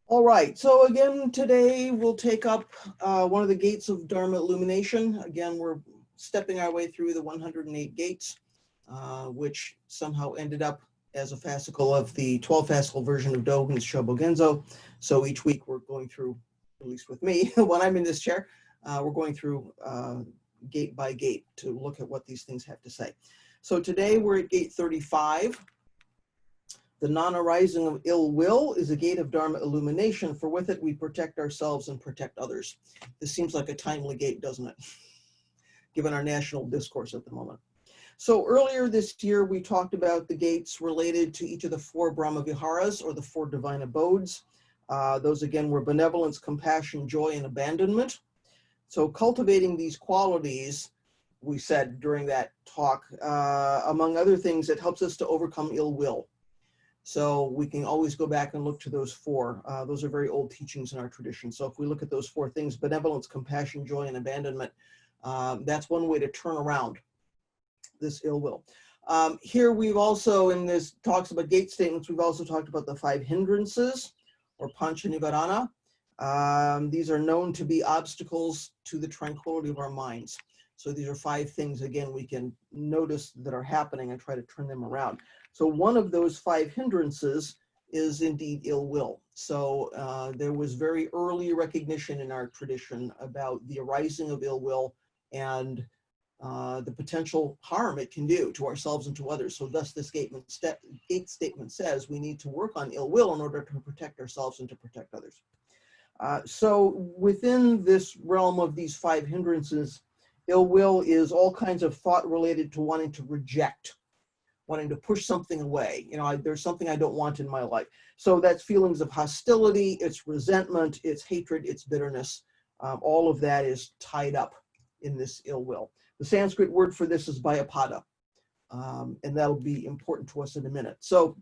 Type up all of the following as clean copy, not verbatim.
All right, so again, today we'll take up one of the gates of Dharma illumination. Again, we're stepping our way through the 108 gates, which somehow ended up as a fascicle of the 12 fascicle version of Dogen's Shobogenzo. So each week we're going through, at least with me, when I'm in this chair, we're going through gate by gate to look at what these things have to say. So today we're at gate 35. The non-arising of ill will is a gate of Dharma illumination, for with it we protect ourselves and protect others. This seems like a timely gate, doesn't it? Given our national discourse at the moment. So earlier this year, we talked about the gates related to each of the 4 Brahma Viharas, or the 4 divine abodes. Those again were benevolence, compassion, joy, and abandonment. So cultivating these qualities, we said during that talk, among other things, it helps us to overcome ill will. So we can always go back and look to those 4. Those are very old teachings in our tradition. So if we look at those 4 things, benevolence, compassion, joy, and abandonment, that's one way to turn around this ill will. Here we've also, in this talks about gate statements, we've also talked about the 5 hindrances, or pancha nivarana. These are known to be obstacles to the tranquility of our minds. So these are 5 things, again, we can notice that are happening and try to turn them around. So one of those 5 hindrances is indeed ill will. So there was very early recognition in our tradition about the arising of ill will and the potential harm it can do to ourselves and to others. So thus this gate statement says we need to work on ill will in order to protect ourselves and to protect others. So within this realm of these 5 hindrances, ill will is all kinds of thought related to wanting to reject, wanting to push something away. You know, there's something I don't want in my life. So that's feelings of hostility, it's resentment, it's hatred, it's bitterness. All of that is tied up in this ill will. The Sanskrit word for this is Bhayapada, and that'll be important to us in a minute. So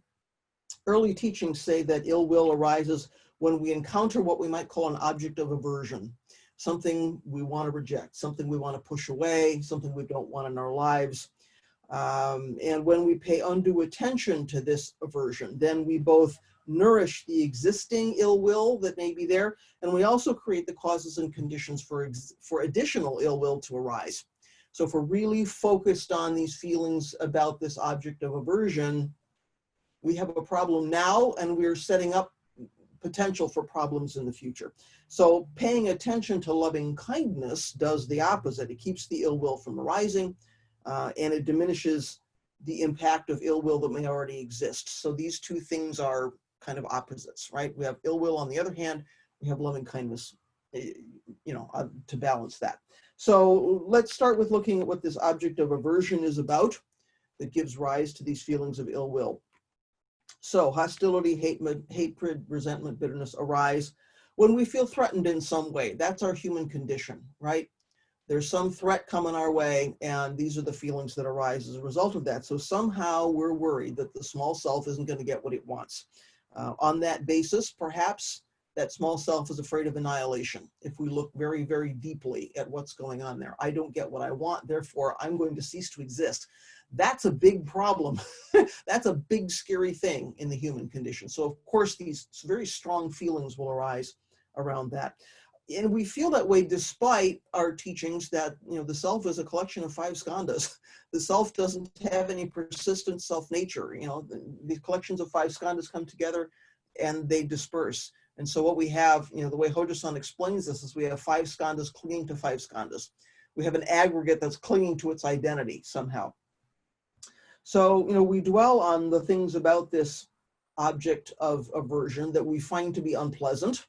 early teachings say that ill will arises when we encounter what we might call an object of aversion, something we want to reject, something we want to push away, something we don't want in our lives. And when we pay undue attention to this aversion, then we both nourish the existing ill will that may be there, and we also create the causes and conditions for additional ill will to arise. So if we're really focused on these feelings about this object of aversion, we have a problem now, and we're setting up potential for problems in the future. So paying attention to loving kindness does the opposite. It keeps the ill will from arising, and it diminishes the impact of ill will that may already exist. So these 2 things are kind of opposites, right? We have ill will on the other hand, we have loving kindness, you know, to balance that. So let's start with looking at what this object of aversion is about that gives rise to these feelings of ill will. So hostility, hatred, resentment, bitterness arise when we feel threatened in some way. That's our human condition, right? There's some threat coming our way, and these are the feelings that arise as a result of that. So somehow we're worried that the small self isn't going to get what it wants. On that basis, perhaps that small self is afraid of annihilation. If we look very, very deeply at what's going on there, I don't get what I want, therefore I'm going to cease to exist. That's a big problem. That's a big, scary thing in the human condition. So of course, these very strong feelings will arise around that. And we feel that way despite our teachings that, you know, the self is a collection of 5 skandhas. The self doesn't have any persistent self-nature. You know, these collections of 5 skandhas come together and they disperse. And so what we have, you know, the way Hojo-san explains this is we have 5 skandhas clinging to 5 skandhas. We have an aggregate that's clinging to its identity somehow. So, you know, we dwell on the things about this object of aversion that we find to be unpleasant.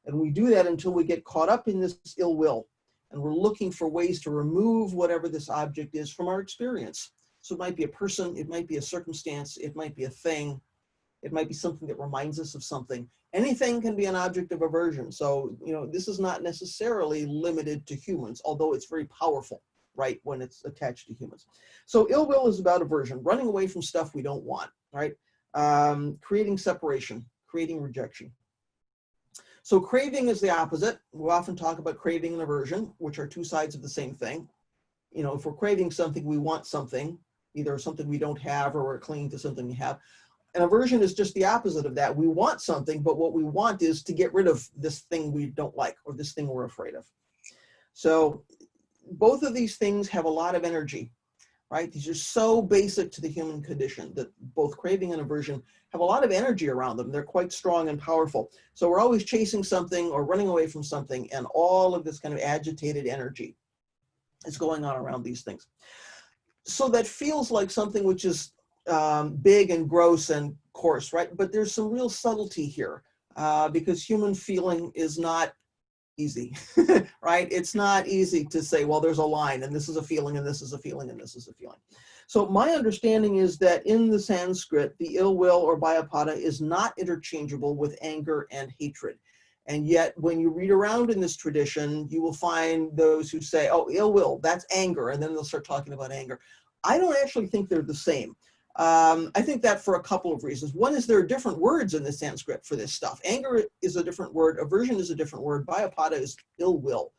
And we do that until we get caught up in this ill will. And we're looking for ways to remove whatever this object is from our experience. So it might be a person, it might be a circumstance, it might be a thing, it might be something that reminds us of something. Anything can be an object of aversion. So, you know, this is not necessarily limited to humans, although it's very powerful, right, when it's attached to humans. So ill will is about aversion, running away from stuff we don't want, right? Creating separation, creating rejection. So craving is the opposite. We often talk about craving and aversion, which are 2 sides of the same thing. You know, if we're craving something, we want something, either something we don't have or we're clinging to something we have. And aversion is just the opposite of that. We want something, but what we want is to get rid of this thing we don't like or this thing we're afraid of. So both of these things have a lot of energy, right? These are so basic to the human condition that both craving and aversion have a lot of energy around them. They're quite strong and powerful. So we're always chasing something or running away from something, and all of this kind of agitated energy is going on around these things. So that feels like something which is big and gross and coarse, right? But there's some real subtlety here because human feeling is not easy, right? It's not easy to say, well, there's a line and this is a feeling and this is a feeling and this is a feeling. So my understanding is that in the Sanskrit, the ill will or Bhayapada is not interchangeable with anger and hatred. And yet when you read around in this tradition, you will find those who say, oh, ill will, that's anger. And then they'll start talking about anger. I don't actually think they're the same. I think that for a couple of reasons. One is there are different words in the Sanskrit for this stuff. Anger is a different word. Aversion is a different word. Bhayapada is ill will.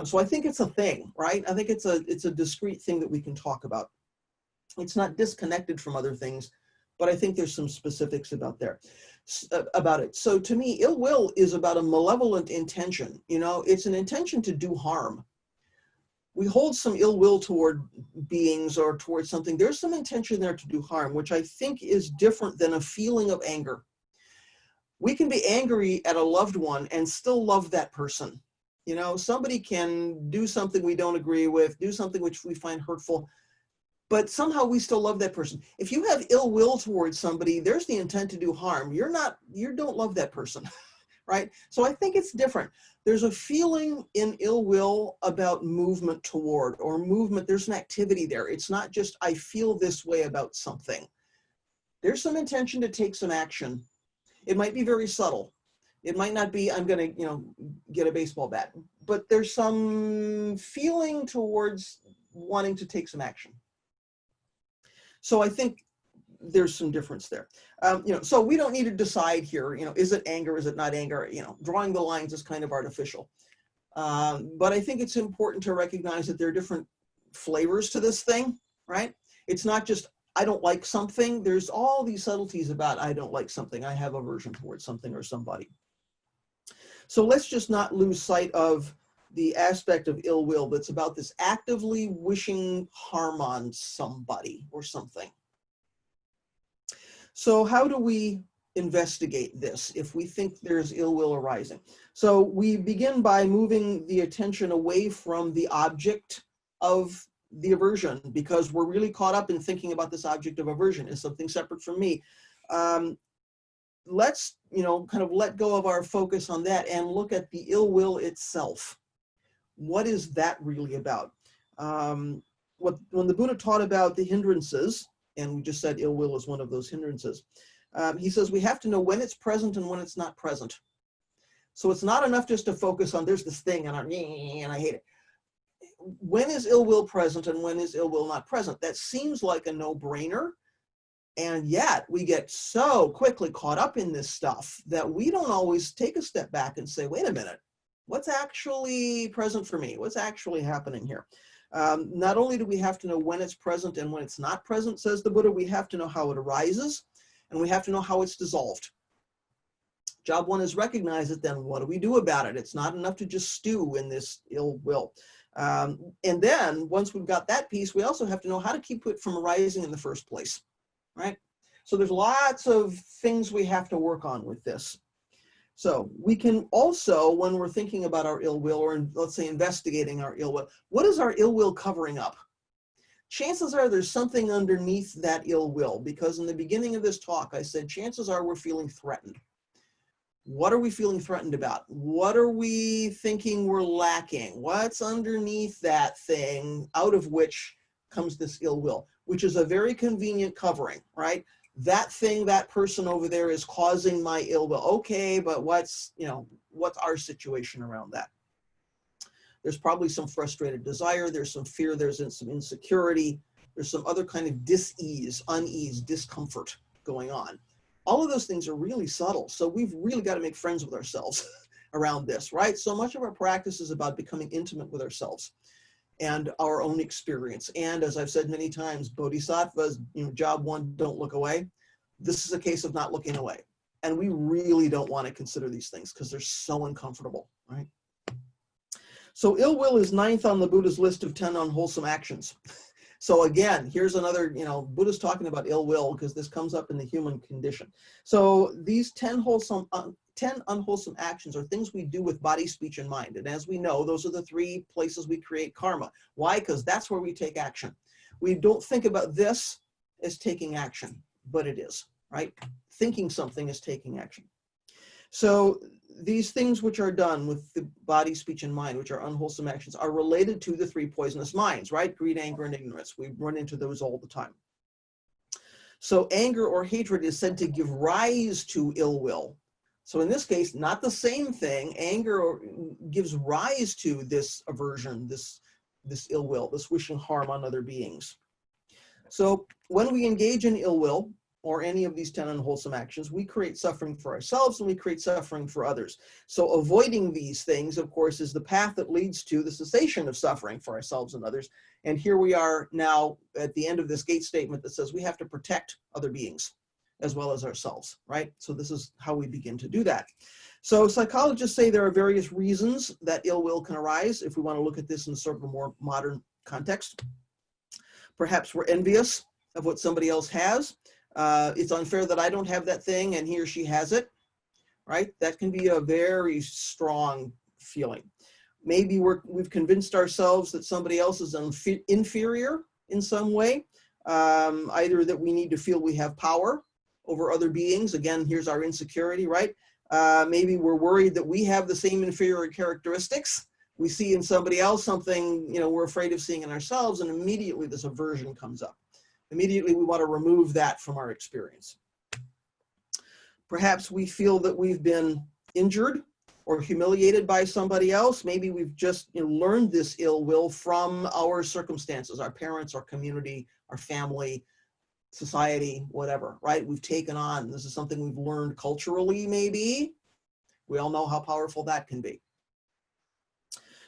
So I think it's a thing, right? I think it's a discrete thing that we can talk about. It's not disconnected from other things, but I think there's some specifics about it. So to me, ill will is about a malevolent intention. You know, it's an intention to do harm. We hold some ill will toward beings or towards something. There's some intention there to do harm, which I think is different than a feeling of anger. We can be angry at a loved one and still love that person. You know, somebody can do something we don't agree with, do something which we find hurtful, but somehow we still love that person. If you have ill will towards somebody, there's the intent to do harm. You don't love that person, right? So I think it's different. There's a feeling in ill will about movement toward or movement. There's an activity there. It's not just, I feel this way about something. There's some intention to take some action. It might be very subtle. It might not be, I'm going to, get a baseball bat, but there's some feeling towards wanting to take some action. So I think there's some difference there. So we don't need to decide here, is it anger, is it not anger? Drawing the lines is kind of artificial. But I think it's important to recognize that there are different flavors to this thing, right? It's not just, I don't like something. There's all these subtleties about, I don't like something. I have aversion towards something or somebody. So let's just not lose sight of the aspect of ill will that's about this actively wishing harm on somebody or something. So how do we investigate this if we think there's ill will arising? So we begin by moving the attention away from the object of the aversion, because we're really caught up in thinking about this object of aversion as something separate from me. Let's, kind of let go of our focus on that and look at the ill will itself. What is that really about? When the Buddha taught about the hindrances, and we just said ill will is one of those hindrances, he says we have to know when it's present and when it's not present. So it's not enough just to focus on there's this thing and I hate it. When is ill will present and when is ill will not present? That seems like a no-brainer, and yet we get so quickly caught up in this stuff that we don't always take a step back and say, wait a minute, what's actually present for me? What's actually happening here? Not only do we have to know when it's present and when it's not present, says the Buddha, we have to know how it arises and we have to know how it's dissolved. Job one is recognize it, then what do we do about it? It's not enough to just stew in this ill will. And then once we've got that piece, we also have to know how to keep it from arising in the first place, right? So there's lots of things we have to work on with this. So we can also, when we're thinking about our ill will, or let's say investigating our ill will, what is our ill will covering up? Chances are there's something underneath that ill will, because in the beginning of this talk, I said, chances are we're feeling threatened. What are we feeling threatened about? What are we thinking we're lacking? What's underneath that thing out of which comes this ill will, which is a very convenient covering, right? That thing, that person over there is causing my ill will. Okay, but what's our situation around that? There's probably some frustrated desire. There's some fear. There's some insecurity. There's some other kind of dis-ease, unease, discomfort going on. All of those things are really subtle. So we've really got to make friends with ourselves around this, right? So much of our practice is about becoming intimate with ourselves and our own experience. And as I've said many times, Bodhisattvas, job one, don't look away. this is a case of not looking away. And we really don't want to consider these things because they're so uncomfortable, right? So ill will is 9th on the Buddha's list of 10 unwholesome actions. So again, here's another, Buddha's talking about ill will because this comes up in the human condition. So these 10 unwholesome actions are things we do with body, speech, and mind. And as we know, those are the 3 places we create karma. Why? Because that's where we take action. We don't think about this as taking action, but it is, right? Thinking something is taking action. So these things which are done with the body, speech, and mind, which are unwholesome actions, are related to the 3 poisonous minds, right? Greed, anger, and ignorance. We run into those all the time. So anger or hatred is said to give rise to ill will. So in this case, not the same thing. Anger gives rise to this aversion, this ill will, this wishing harm on other beings. So when we engage in ill will, or any of these 10 unwholesome actions, we create suffering for ourselves and we create suffering for others. So avoiding these things, of course, is the path that leads to the cessation of suffering for ourselves and others. And here we are now at the end of this gate statement that says we have to protect other beings as well as ourselves, right? So this is how we begin to do that. So psychologists say there are various reasons that ill will can arise if we want to look at this in sort of a more modern context. Perhaps we're envious of what somebody else has. It's unfair that I don't have that thing and he or she has it, right? That can be a very strong feeling. Maybe we've convinced ourselves that somebody else is inferior in some way, either that we need to feel we have power over other beings. Again, here's our insecurity, right? Maybe we're worried that we have the same inferior characteristics. We see in somebody else something, we're afraid of seeing in ourselves, and immediately this aversion comes up. Immediately we want to remove that from our experience. Perhaps we feel that we've been injured or humiliated by somebody else. Maybe we've just learned this ill will from our circumstances, our parents, our community, our family, society, whatever, right? We've taken on, this is something we've learned culturally, maybe. We all know how powerful that can be.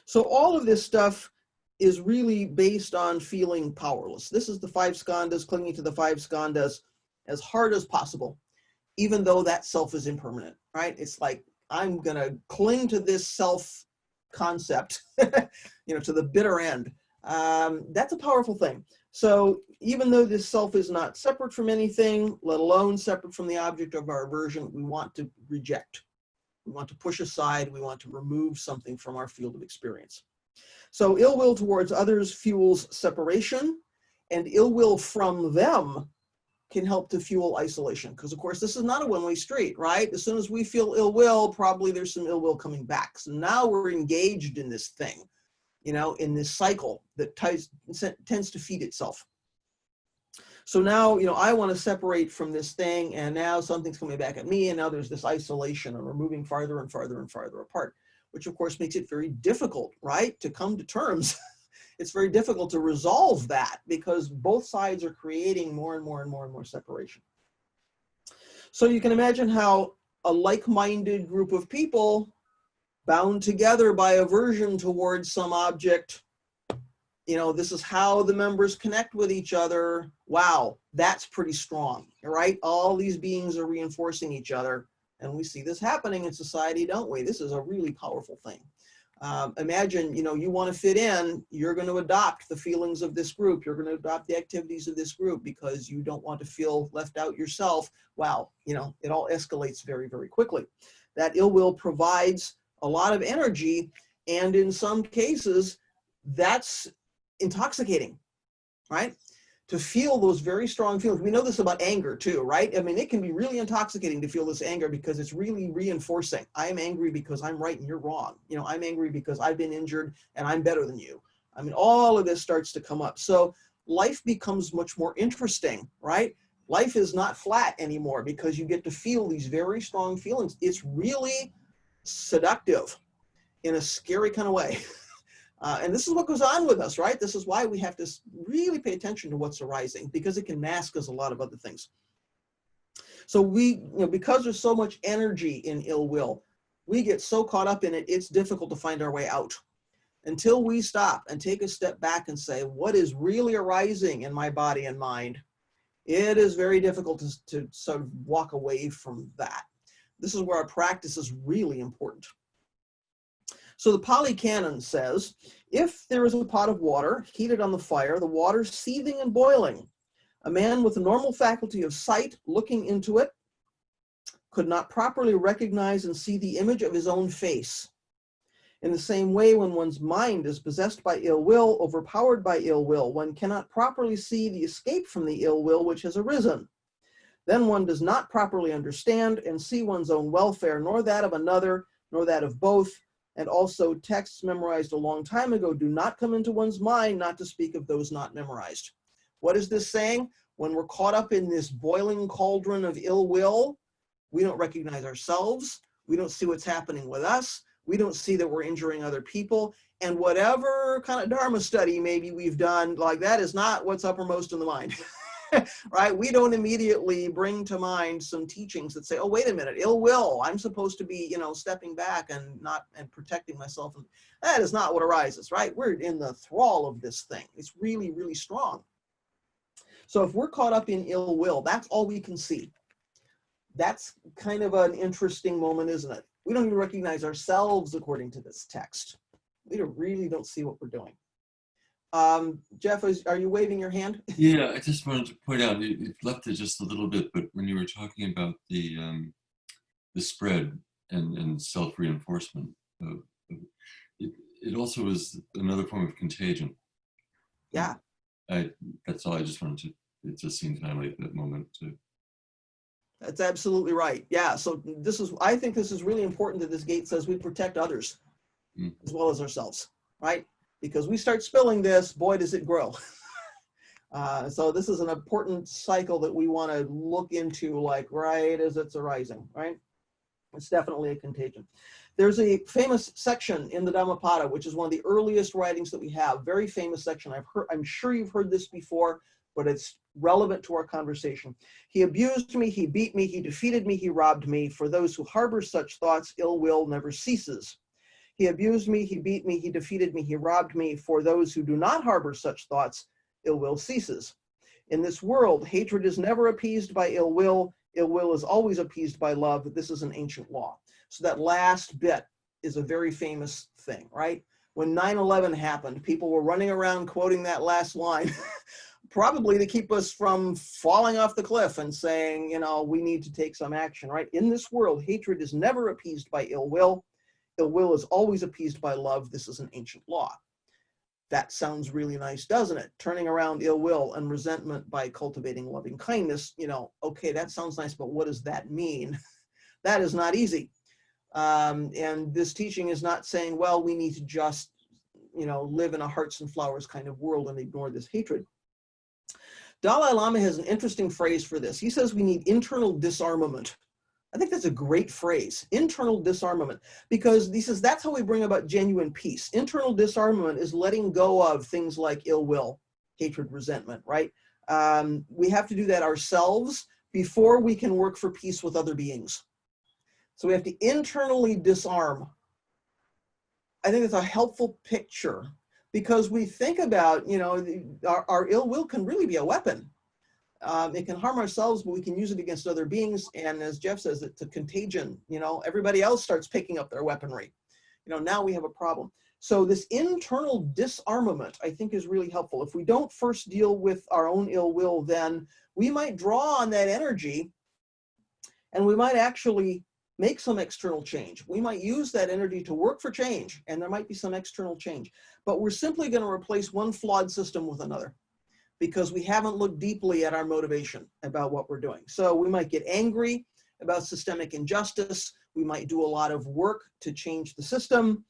So all of this stuff is really based on feeling powerless. This is the 5 skandhas, clinging to the 5 skandhas as hard as possible, even though that self is impermanent, right? It's like, I'm gonna cling to this self concept, to the bitter end. That's a powerful thing. So even though this self is not separate from anything, let alone separate from the object of our aversion, we want to reject. We want to push aside. We want to remove something from our field of experience. So ill will towards others fuels separation, and ill will from them can help to fuel isolation. Because of course, this is not a one-way street, right? As soon as we feel ill will, probably there's some ill will coming back. So now we're engaged in this thing, in this cycle that tends to feed itself. So now, I want to separate from this thing, and now something's coming back at me, and now there's this isolation, and we're moving farther and farther and farther apart, which of course makes it very difficult, right, to come to terms. It's very difficult to resolve that because both sides are creating more and more and more and more separation. So you can imagine how a like-minded group of people bound together by aversion towards some object, this is how the members connect with each other. Wow, that's pretty strong, right? All these beings are reinforcing each other. And we see this happening in society, don't we? This is a really powerful thing. Imagine, you want to fit in, you're going to adopt the feelings of this group. You're going to adopt the activities of this group because you don't want to feel left out yourself. Wow, it all escalates very, very quickly. That ill will provides a lot of energy, and in some cases, that's intoxicating, right? To feel those very strong feelings. We know this about anger too, right? I mean, it can be really intoxicating to feel this anger because it's really reinforcing. I'm angry because I'm right and you're wrong. I'm angry because I've been injured and I'm better than you. I mean, all of this starts to come up. So life becomes much more interesting, right? Life is not flat anymore because you get to feel these very strong feelings. It's really seductive in a scary kind of way. And this is what goes on with us, right? This is why we have to really pay attention to what's arising because it can mask us a lot of other things. So because there's so much energy in ill will, we get so caught up in it, it's difficult to find our way out. Until we stop and take a step back and say, what is really arising in my body and mind? It is very difficult to sort of walk away from that. This is where our practice is really important. So the Pali Canon says, if there is a pot of water heated on the fire, the water seething and boiling, a man with a normal faculty of sight looking into it could not properly recognize and see the image of his own face. In the same way, when one's mind is possessed by ill will, overpowered by ill will, one cannot properly see the escape from the ill will which has arisen. Then one does not properly understand and see one's own welfare, nor that of another, nor that of both. And also texts memorized a long time ago do not come into one's mind, not to speak of those not memorized. What is this saying? When we're caught up in this boiling cauldron of ill will, we don't recognize ourselves. We don't see what's happening with us. We don't see that we're injuring other people. And whatever kind of Dharma study maybe we've done, like that is not what's uppermost in the mind. Right? We don't immediately bring to mind some teachings that say, oh, wait a minute, ill will. I'm supposed to be, stepping back and protecting myself. That is not what arises, right? We're in the thrall of this thing. It's really, really strong. So if we're caught up in ill will, that's all we can see. That's kind of an interesting moment, isn't it? We don't even recognize ourselves according to this text. We really don't see what we're doing. Jeff, are you waving your hand? Yeah, I just wanted to point out, you left it just a little bit, but when you were talking about the spread and self-reinforcement, it also is another form of contagion. Yeah. That's all I just wanted to, it just seemed to highlight that moment too. That's absolutely right. Yeah, so I think this is really important that this gate says we protect others as well as ourselves, right? Because we start spilling this, boy, does it grow. So this is an important cycle that we want to look into, like right as it's arising, right? It's definitely a contagion. There's a famous section in the Dhammapada, which is one of the earliest writings that we have, very famous section. I'm sure you've heard this before, but it's relevant to our conversation. He abused me, he beat me, he defeated me, he robbed me. For those who harbor such thoughts, ill will never ceases. He abused me, he beat me, he defeated me, he robbed me. For those who do not harbor such thoughts, ill will ceases. In this world, hatred is never appeased by ill will is always appeased by love. This is an ancient law. So that last bit is a very famous thing, right? When 9/11 happened, people were running around quoting that last line, probably to keep us from falling off the cliff and saying, we need to take some action, right? In this world, hatred is never appeased by ill will. Ill will is always appeased by love. This is an ancient law. That sounds really nice, doesn't it? Turning around ill will and resentment by cultivating loving kindness, okay, that sounds nice, but what does that mean? That is not easy. And this teaching is not saying, well, we need to just, live in a hearts and flowers kind of world and ignore this hatred. Dalai Lama has an interesting phrase for this. He says we need internal disarmament. I think that's a great phrase, internal disarmament, because he says that's how we bring about genuine peace. Internal disarmament is letting go of things like ill will, hatred, resentment, right? We have to do that ourselves before we can work for peace with other beings. So we have to internally disarm. I think it's a helpful picture because we think about, our ill will can really be a weapon. It can harm ourselves, but we can use it against other beings. And as Jeff says, it's a contagion. Everybody else starts picking up their weaponry. Now we have a problem. So this internal disarmament, I think, is really helpful. If we don't first deal with our own ill will, then we might draw on that energy and we might actually make some external change. We might use that energy to work for change, and there might be some external change. But we're simply going to replace one flawed system with another, because we haven't looked deeply at our motivation about what we're doing. So we might get angry about systemic injustice. We might do a lot of work to change the system.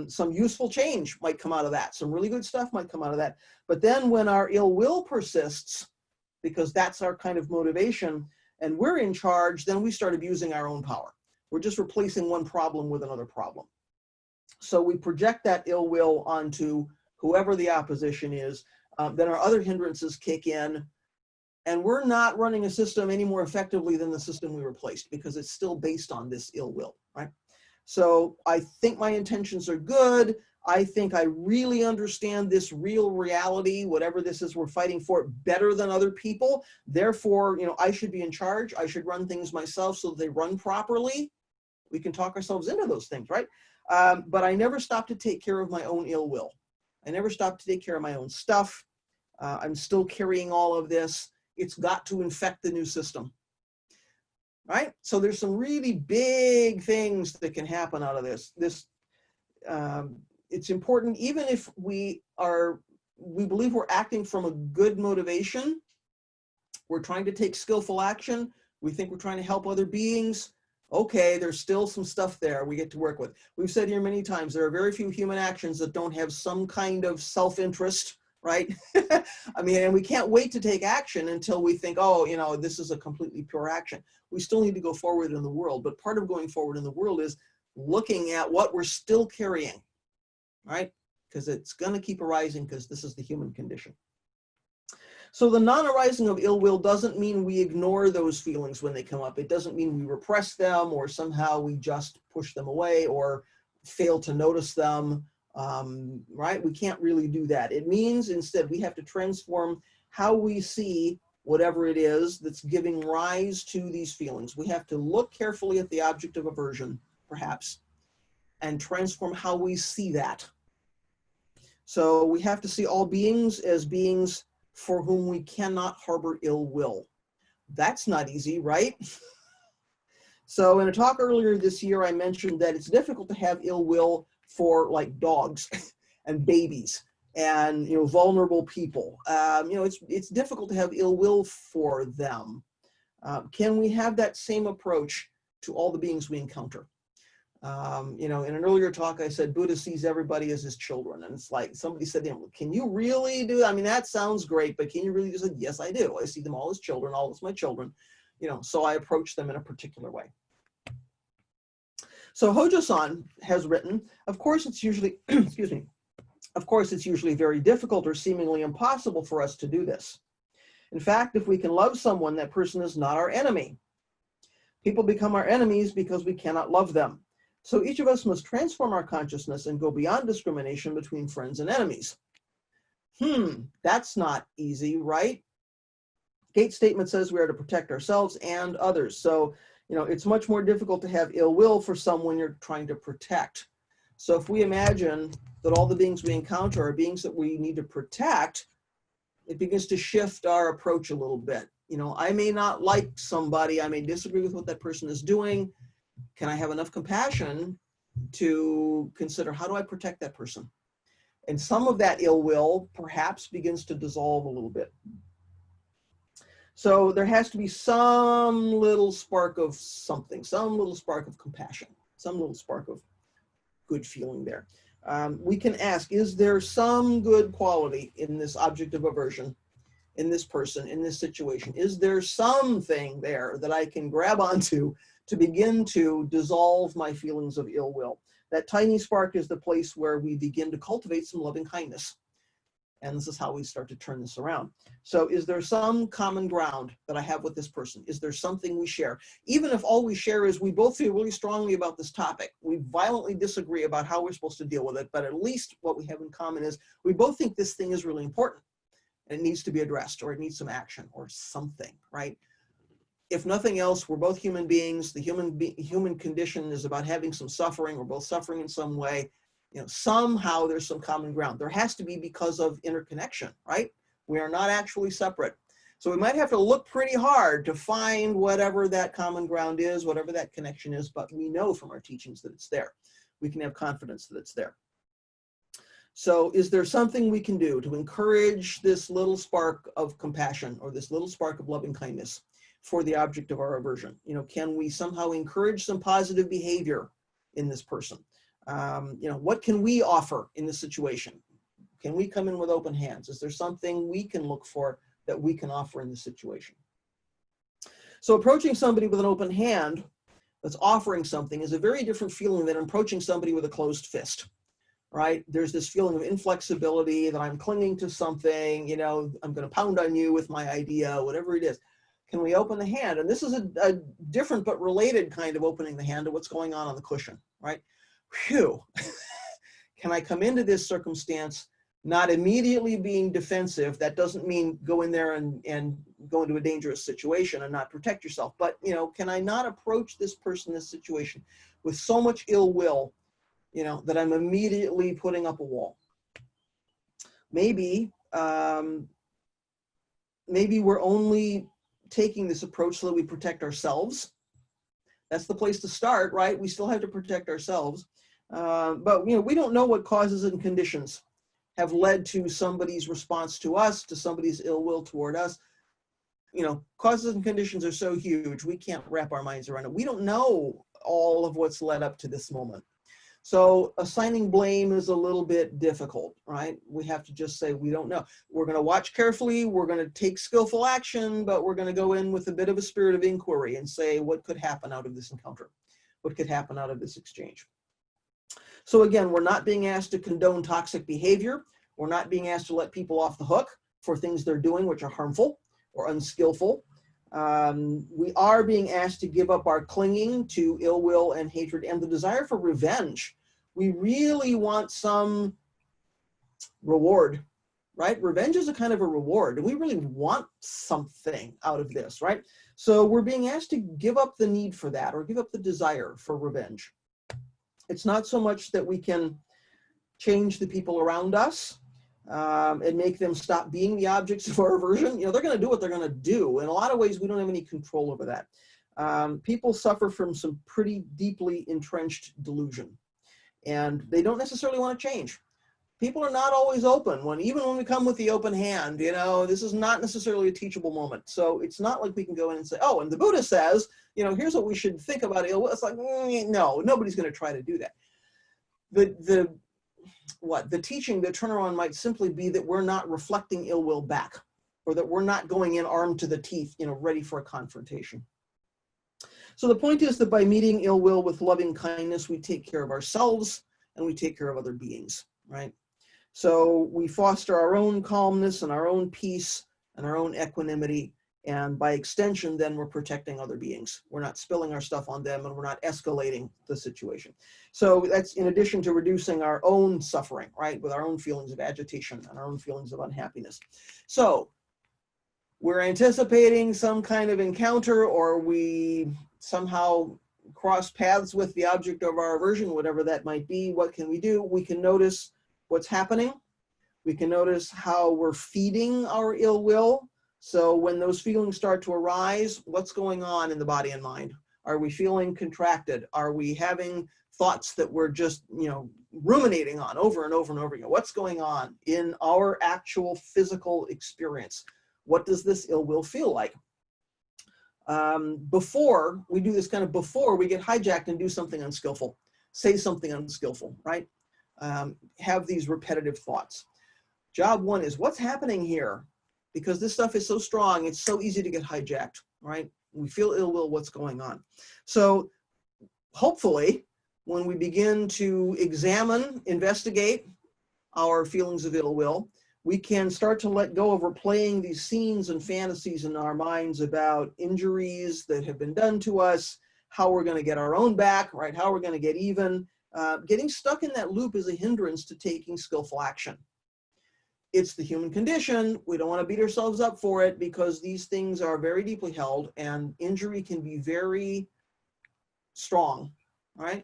Some useful change might come out of that. Some really good stuff might come out of that. But then when our ill will persists, because that's our kind of motivation, and we're in charge, then we start abusing our own power. We're just replacing one problem with another problem. So we project that ill will onto whoever the opposition is. Then our other hindrances kick in, and we're not running a system any more effectively than the system we replaced, because it's still based on this ill will, right? So I think my intentions are good. I think I really understand this real reality, whatever this is we're fighting for, better than other people. Therefore, you know, I should be in charge. I should run things myself so that they run properly. We can talk ourselves into those things, right? But I never stopped to take care of my own ill will. I never stopped to take care of my own stuff. I'm still carrying all of this. It's got to infect the new system, right? So there's some really big things that can happen out of this. It's important, even if we believe we're acting from a good motivation, we're trying to take skillful action, we think we're trying to help other beings, okay, there's still some stuff there we get to work with. We've said here many times, there are very few human actions that don't have some kind of self-interest, right? I mean, and we can't wait to take action until we think, oh, you know, this is a completely pure action. We still need to go forward in the world, but part of going forward in the world is looking at what we're still carrying, right? Because it's going to keep arising, because this is the human condition. So the non-arising of ill will doesn't mean we ignore those feelings when they come up. It doesn't mean we repress them, or somehow we just push them away or fail to notice them, right? We can't really do that. It means instead we have to transform how we see whatever it is that's giving rise to these feelings. We have to look carefully at the object of aversion, perhaps, and transform how we see that. So we have to see all beings as beings for whom we cannot harbor ill will. That's not easy, right? So in a talk earlier this year, I mentioned that it's difficult to have ill will for like dogs and babies and, you know, vulnerable people. You know, it's difficult to have ill will for them. Can we have that same approach to all the beings we encounter? You know, in an earlier talk, I said Buddha sees everybody as his children. And it's like, somebody said to him, can you really do that? I mean, that sounds great, but can you really do that? Yes, I do. I see them all as children, all as my children. You know, so I approach them in a particular way. So Hojo-san has written, of course, it's usually, excuse me, of course, it's usually very difficult or seemingly impossible for us to do this. In fact, if we can love someone, that person is not our enemy. People become our enemies because we cannot love them. So each of us must transform our consciousness and go beyond discrimination between friends and enemies. That's not easy, right? Gate's statement says we are to protect ourselves and others. So, you know, it's much more difficult to have ill will for someone you're trying to protect. So if we imagine that all the beings we encounter are beings that we need to protect, it begins to shift our approach a little bit. You know, I may not like somebody, I may disagree with what that person is doing. Can I have enough compassion to consider, how do I protect that person? And some of that ill will perhaps begins to dissolve a little bit. So there has to be some little spark of something, some little spark of compassion, some little spark of good feeling there. We can ask, is there some good quality in this object of aversion, in this person, in this situation? Is there something there that I can grab onto to begin to dissolve my feelings of ill will? That tiny spark is the place where we begin to cultivate some loving kindness. And this is how we start to turn this around. So is there some common ground that I have with this person? Is there something we share? Even if all we share is we both feel really strongly about this topic, we violently disagree about how we're supposed to deal with it, but at least what we have in common is we both think this thing is really important and it needs to be addressed, or it needs some action or something, right? If nothing else, we're both human beings. The human condition is about having some suffering. We're both suffering in some way. You know, somehow there's some common ground. There has to be, because of interconnection, right? We are not actually separate. So we might have to look pretty hard to find whatever that common ground is, whatever that connection is, but we know from our teachings that it's there. We can have confidence that it's there. So is there something we can do to encourage this little spark of compassion, or this little spark of loving kindness for the object of our aversion? You know, can we somehow encourage some positive behavior in this person? You know, what can we offer in this situation? Can we come in with open hands? Is there something we can look for that we can offer in this situation? So approaching somebody with an open hand that's offering something is a very different feeling than approaching somebody with a closed fist, right? There's this feeling of inflexibility, that I'm clinging to something, you know, I'm going to pound on you with my idea, whatever it is. Can we open the hand? And this is a different but related kind of opening the hand to what's going on the cushion, right? Phew. can I come into this circumstance not immediately being defensive? That doesn't mean go in there and go into a dangerous situation and not protect yourself. But, you know, can I not approach this person, this situation with so much ill will, you know, that I'm immediately putting up a wall? Maybe, maybe we're only taking this approach so that we protect ourselves. That's the place to start, right? We still have to protect ourselves. But, you know, we don't know what causes and conditions have led to somebody's response to us, to somebody's ill will toward us. You know, causes and conditions are so huge, we can't wrap our minds around it. We don't know all of what's led up to this moment. So assigning blame is a little bit difficult, right? We have to just say, we don't know. We're going to watch carefully. We're going to take skillful action, but we're going to go in with a bit of a spirit of inquiry and say, what could happen out of this encounter? What could happen out of this exchange? So again, we're not being asked to condone toxic behavior. We're not being asked to let people off the hook for things they're doing which are harmful or unskillful. We are being asked to give up our clinging to ill will and hatred and the desire for revenge. We really want some reward, right? Revenge is a kind of a reward, and we really want something out of this, right? So we're being asked to give up the need for that, or give up the desire for revenge. It's not so much that we can change the people around us and make them stop being the objects of our aversion. You know, they're going to do what they're going to do. In a lot of ways, we don't have any control over that. People suffer from some pretty deeply entrenched delusion, and they don't necessarily want to change. People are not always open. Even when we come with the open hand, you know, this is not necessarily a teachable moment. So it's not like we can go in and say, oh, and the Buddha says, you know, here's what we should think about ill will. It's like, no, nobody's going to try to do that. The teaching, the turnaround might simply be that we're not reflecting ill will back, or that we're not going in armed to the teeth, you know, ready for a confrontation. So the point is that by meeting ill will with loving kindness, we take care of ourselves and we take care of other beings, right? So we foster our own calmness and our own peace and our own equanimity. And by extension, then we're protecting other beings. We're not spilling our stuff on them, and we're not escalating the situation. So that's in addition to reducing our own suffering, right? With our own feelings of agitation and our own feelings of unhappiness. So we're anticipating some kind of encounter, or we somehow cross paths with the object of our aversion, whatever that might be. What can we do? We can notice what's happening. We can notice how we're feeding our ill will. So when those feelings start to arise, what's going on in the body and mind? Are we feeling contracted? Are we having thoughts that we're just, you know, ruminating on over and over and over again? What's going on in our actual physical experience? What does this ill will feel like? Before we do this, kind of before we get hijacked and do something unskillful, say something unskillful, right? Have these repetitive thoughts. Job one is, what's happening here? Because this stuff is so strong, it's so easy to get hijacked, right? We feel ill will, what's going on? So hopefully, when we begin to examine, investigate our feelings of ill will, we can start to let go of replaying these scenes and fantasies in our minds about injuries that have been done to us, how we're going to get our own back, right? How we're going to get even. Getting stuck in that loop is a hindrance to taking skillful action. It's the human condition. We don't want to beat ourselves up for it, because these things are very deeply held and injury can be very strong, right?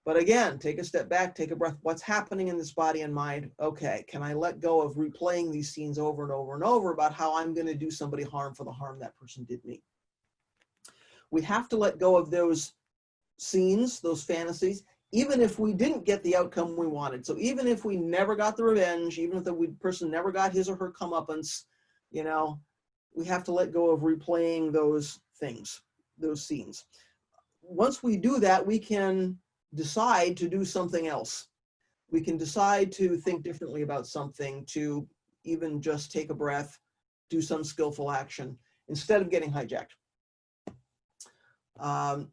But again, take a step back, take a breath. What's happening in this body and mind? Okay, can I let go of replaying these scenes over and over and over about how I'm going to do somebody harm for the harm that person did me? We have to let go of those scenes, those fantasies, even if we didn't get the outcome we wanted. So even if we never got the revenge, even if the person never got his or her comeuppance, you know, we have to let go of replaying those things, those scenes. Once we do that, we can decide to do something else. We can decide to think differently about something, to even just take a breath, do some skillful action, instead of getting hijacked.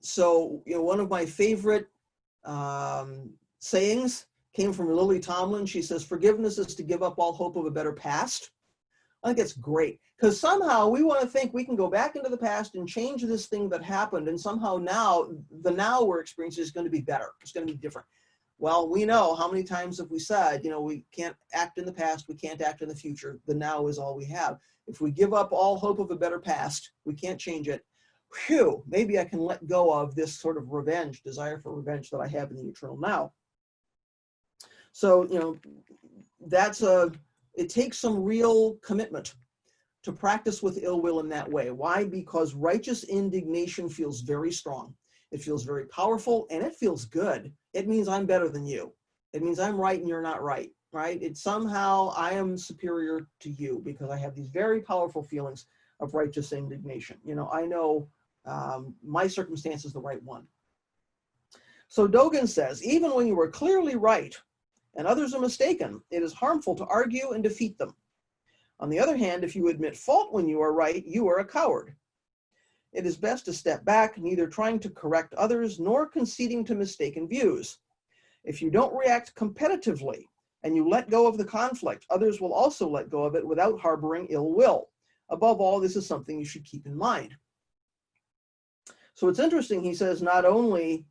So, you know, one of my favorite sayings came from Lily Tomlin. She says, forgiveness is to give up all hope of a better past. I think it's great, because somehow we want to think we can go back into the past and change this thing that happened, and somehow now, the now we're experiencing is going to be better. It's going to be different. Well, we know how many times have we said, we can't act in the past, we can't act in the future. The now is all we have. If we give up all hope of a better past, we can't change it. Phew, maybe I can let go of this sort of revenge, desire for revenge that I have in the eternal now. So, it takes some real commitment to practice with ill will in that way. Why? Because righteous indignation feels very strong. It feels very powerful, and it feels good. It means I'm better than you. It means I'm right and you're not right, right? It's somehow I am superior to you because I have these very powerful feelings of righteous indignation. I know my circumstance is the right one. So Dogen says, even when you are clearly right and others are mistaken, it is harmful to argue and defeat them. On the other hand, if you admit fault when you are right, you are a coward. It is best to step back, neither trying to correct others nor conceding to mistaken views. If you don't react competitively and you let go of the conflict, others will also let go of it without harboring ill will. Above all, this is something you should keep in mind. So it's interesting, he says, not only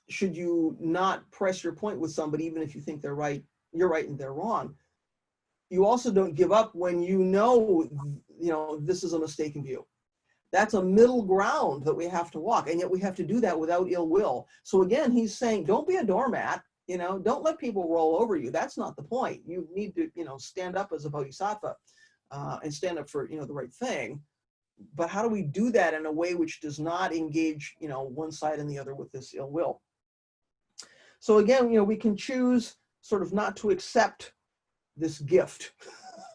should you not press your point with somebody, even if you think they're right, you're right and they're wrong, you also don't give up when this is a mistaken view. That's a middle ground that we have to walk, and yet we have to do that without ill will. So again, he's saying, don't be a doormat, don't let people roll over you. That's not the point. You need to, stand up as a bodhisattva and stand up for, the right thing. But how do we do that in a way which does not engage, one side and the other with this ill will? So again, we can choose sort of not to accept this gift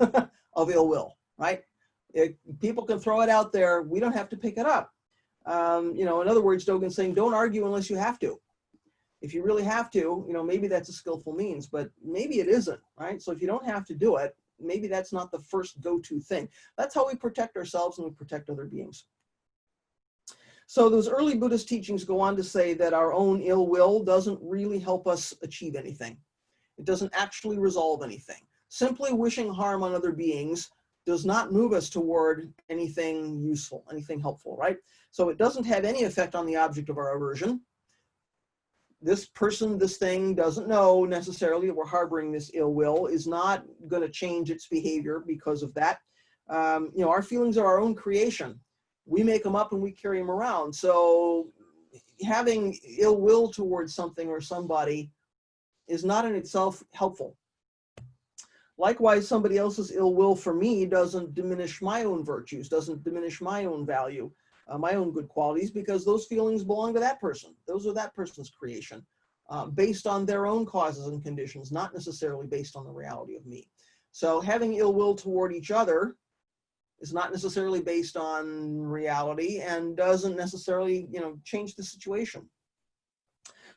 of ill will, right? People can throw it out there. We don't have to pick it up. In other words, Dogen's saying, don't argue unless you have to. If you really have to, maybe that's a skillful means, but maybe it isn't, right? So if you don't have to do it, maybe that's not the first go-to thing. That's how we protect ourselves and we protect other beings. So those early Buddhist teachings go on to say that our own ill will doesn't really help us achieve anything. It doesn't actually resolve anything. Simply wishing harm on other beings does not move us toward anything useful, anything helpful, right? So it doesn't have any effect on the object of our aversion. This person, this thing doesn't know necessarily that we're harboring this ill will, is not going to change its behavior because of that. Our feelings are our own creation. We make them up and we carry them around. So having ill will towards something or somebody is not in itself helpful. Likewise, somebody else's ill will for me doesn't diminish my own virtues, doesn't diminish my own value, my own good qualities, because those feelings belong to that person. Those are that person's creation, based on their own causes and conditions, not necessarily based on the reality of me. So having ill will toward each other is not necessarily based on reality and doesn't necessarily, change the situation.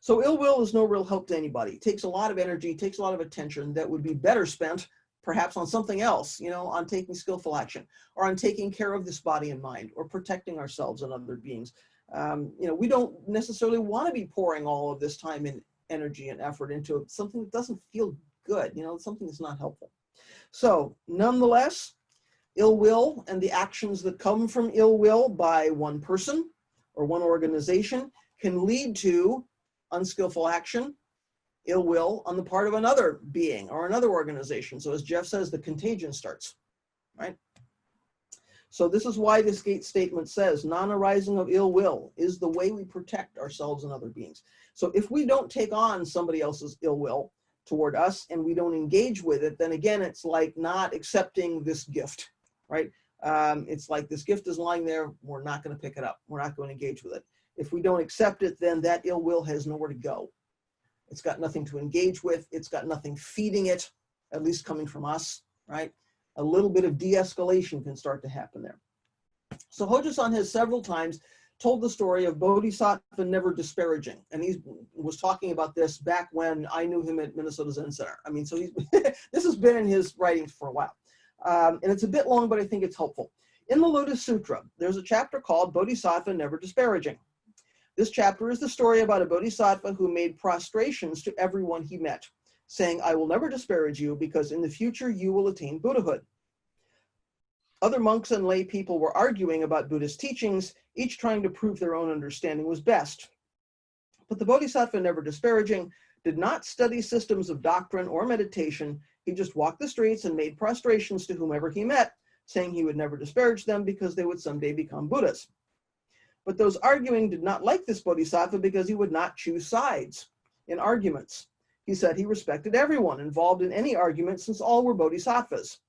So ill will is no real help to anybody. It takes a lot of energy, takes a lot of attention that would be better spent perhaps on something else, on taking skillful action, or on taking care of this body and mind, or protecting ourselves and other beings. We don't necessarily want to be pouring all of this time and energy and effort into something that doesn't feel good, something that's not helpful. So nonetheless, ill will and the actions that come from ill will by one person or one organization can lead to unskillful action, ill will on the part of another being or another organization. So as Jeff says, the contagion starts, right? So this is why this gate statement says, non-arising of ill will is the way we protect ourselves and other beings. So if we don't take on somebody else's ill will toward us and we don't engage with it, then again, it's like not accepting this gift, right? It's like this gift is lying there, we're not going to pick it up. We're not going to engage with it. If we don't accept it, then that ill will has nowhere to go. It's got nothing to engage with. It's got nothing feeding it, at least coming from us, right? A little bit of de-escalation can start to happen there. So Hojo-san has several times told the story of Bodhisattva never disparaging. And he was talking about this back when I knew him at Minnesota Zen Center. I mean, so he's this has been in his writings for a while. And it's a bit long, but I think it's helpful. In the Lotus Sutra, there's a chapter called Bodhisattva Never Disparaging. This chapter is the story about a bodhisattva who made prostrations to everyone he met, saying, I will never disparage you because in the future you will attain Buddhahood. Other monks and lay people were arguing about Buddhist teachings, each trying to prove their own understanding was best. But the Bodhisattva, never disparaging, did not study systems of doctrine or meditation. He just walked the streets and made prostrations to whomever he met, saying he would never disparage them because they would someday become Buddhas. But those arguing did not like this Bodhisattva because he would not choose sides in arguments. He said he respected everyone involved in any argument since all were Bodhisattvas.